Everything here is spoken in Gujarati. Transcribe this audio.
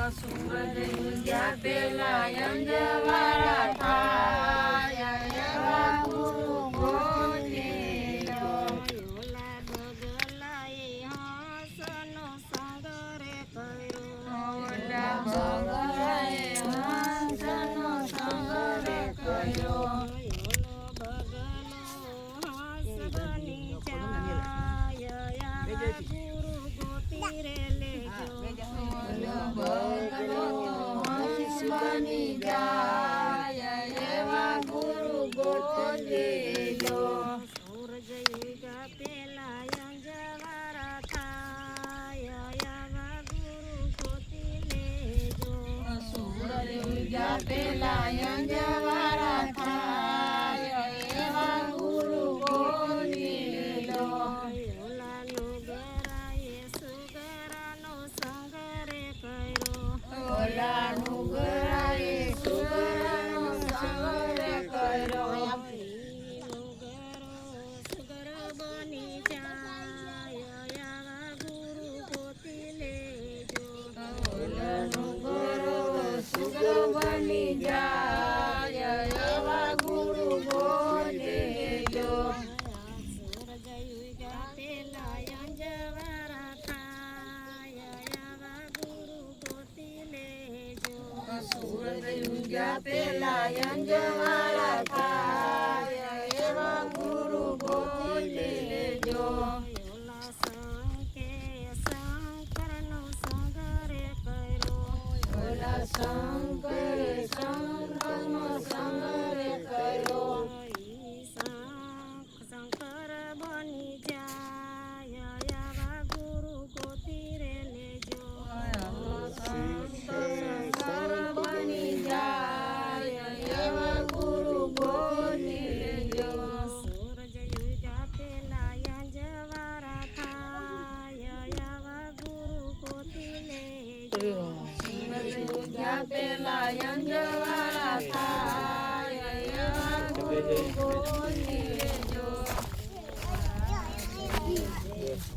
સૂરજ ઉગ્યા પેલા અંજવાળા થાય એવા ગુરુ ગોતી લો. ઓલા બગલાએ હંસનો સંગ રે કર્યો. ઓલા બગલાએ હંસનો સંગ રે કર્યો. ઓલો બગલો હંસ બની જાય આવા ગુરુ ગોતી રે લેજો. ઓલો બગલો તો હંસ બની જાય એવા ગુરુ ગોતી લો. સૂરજ ઉગ્યા પેલા અંજવાળા થાય આવા ગુરુ ગોતી લેજો. સૂરજ ઉગ્યા પેલા અંજવાળા થાય એવા ગુરુ ગોતી લો. ઓલા નુગરાએ સુગરાનો સંગ રે કર્યો. ઓલા નુગરાએ સુગરનો સંગ રે કર્યો. નુગરો સુગર બની જાય આવા ગુરુ ગોતી લેજો. ઓલો નુગરો સુગર બની જાય એવા ગુરુ ગોતી લો. સૂરજ ઉગ્યા પેલા અંજવાળા થાય આવા ગુરુ ગોતી લેજો. સૂરજ ઉગ્યા પેલા અંજવાળા થાય એવા ગુરુ ગોતી લેજો. ઓલા શંકે શંકરનો સંગ રે કર્યો. ઓલા શંકરે શંકરનો સંગ રે કર્યો. ઈ શંકર બની જાય આવા ગુરુ ગોતી રે લેજો. શંકર બની જાય એવા ગુરુ ગોતી લેજો. સૂરજ ઉગ્યા પેલા અંજવાળા થાય આવા ગુરુ ગોતી લેજો. સૂરજ ઉગ્યા પેલા અંજવાળા થાય એવા ગુરુ ગોતી